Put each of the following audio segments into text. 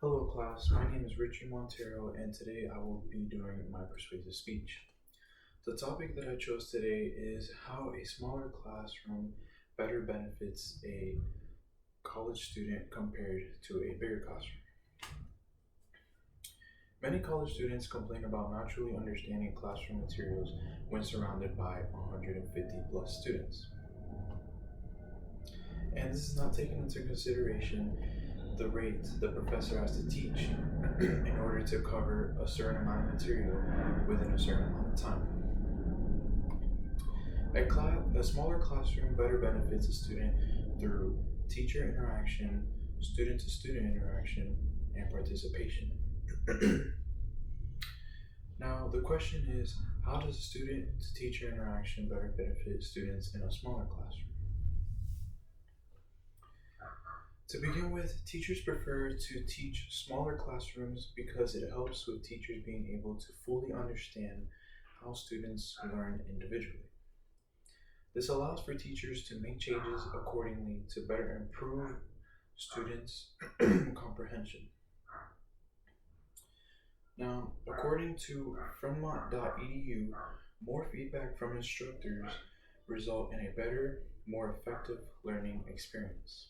Hello class, my name is Richard Montero and today I will be doing my persuasive speech. The topic that I chose today is how a smaller classroom better benefits a college student compared to a bigger classroom. Many college students complain about not truly understanding classroom materials when surrounded by 150 plus students. And this is not taking into consideration the rate the professor has to teach in order to cover a certain amount of material within a certain amount of time. A smaller classroom better benefits a student through teacher interaction, student to student interaction, and participation. Now, the question is, how does student to teacher interaction better benefit students in a smaller classroom? To begin with, teachers prefer to teach smaller classrooms because it helps with teachers being able to fully understand how students learn individually. This allows for teachers to make changes accordingly to better improve students' comprehension. Now, according to fremont.edu, more feedback from instructors result in a better, more effective learning experience.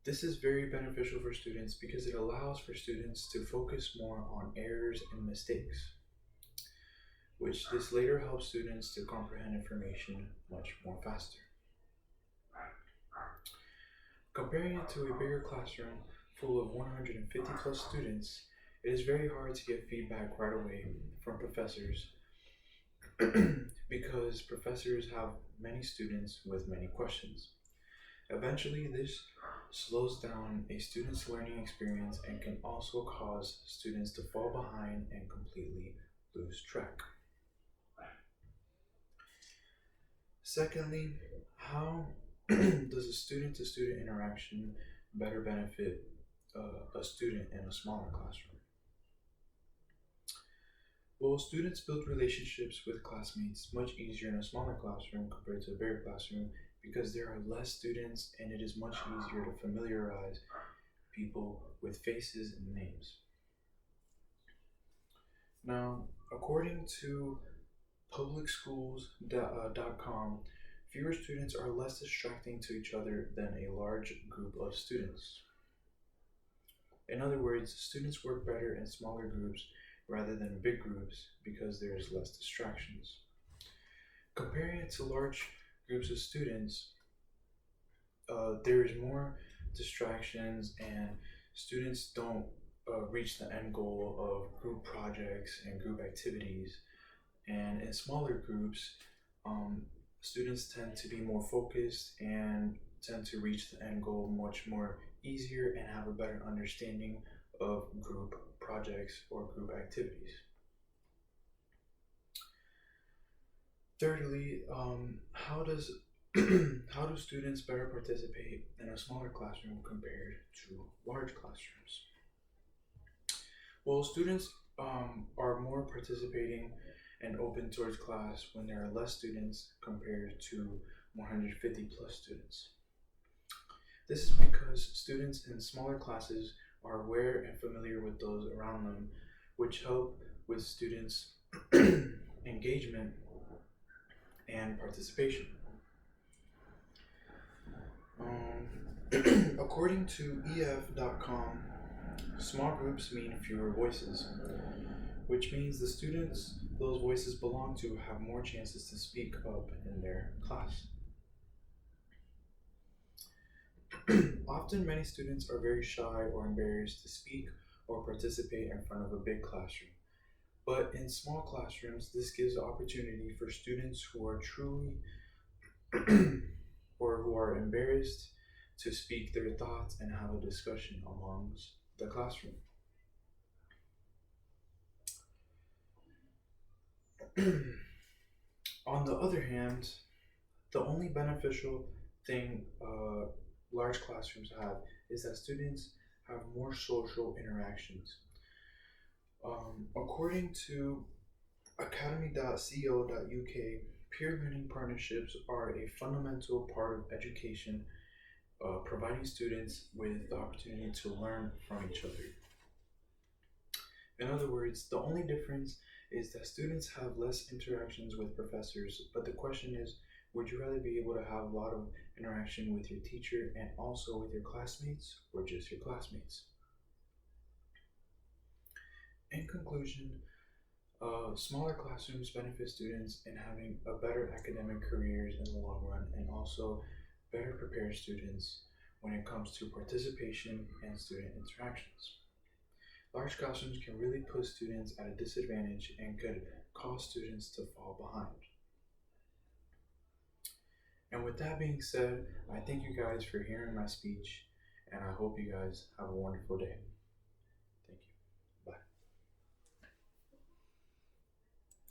This is very beneficial for students because it allows for students to focus more on errors and mistakes, which this later helps students to comprehend information much more faster. Comparing it to a bigger classroom full of 150 plus students, it is very hard to get feedback right away from professors because professors have many students with many questions. Eventually, this slows down a student's learning experience and can also cause students to fall behind and completely lose track. Secondly, how does a student-to-student interaction better benefit a student in a smaller classroom? Well, students build relationships with classmates much easier in a smaller classroom compared to a bigger classroom because there are less students and it is much easier to familiarize people with faces and names. Now, according to publicschools.com, fewer students are less distracting to each other than a large group of students. In other words, students work better in smaller groups rather than big groups because there is less distractions. Comparing it to large groups of students, there is more distractions and students don't reach the end goal of group projects and group activities. And in smaller groups, students tend to be more focused and tend to reach the end goal much more easier and have a better understanding of group projects or group activities. Thirdly, how does how do students better participate in a smaller classroom compared to large classrooms? Well, students are more participating and open towards class when there are less students compared to 150 plus students. This is because students in smaller classes are aware and familiar with those around them, which help with students' engagement and participation. According to ef.com, small groups mean fewer voices, which means the students those voices belong to have more chances to speak up in their class. Often, many students are very shy or embarrassed to speak or participate in front of a big classroom. But in small classrooms, this gives the opportunity for students who are truly or who are embarrassed to speak their thoughts and have a discussion amongst the classroom. On the other hand, the only beneficial thing large classrooms have is that students have more social interactions. According to academy.co.uk, peer learning partnerships are a fundamental part of education providing students with the opportunity to learn from each other. In other words, the only difference is that students have less interactions with professors, but the question is, would you rather be able to have a lot of interaction with your teacher and also with your classmates, or just your classmates? In conclusion, smaller classrooms benefit students in having a better academic careers in the long run and also better prepare students when it comes to participation and student interactions. Large classrooms can really put students at a disadvantage and could cause students to fall behind. And with that being said, I thank you guys for hearing my speech, and I hope you guys have a wonderful day.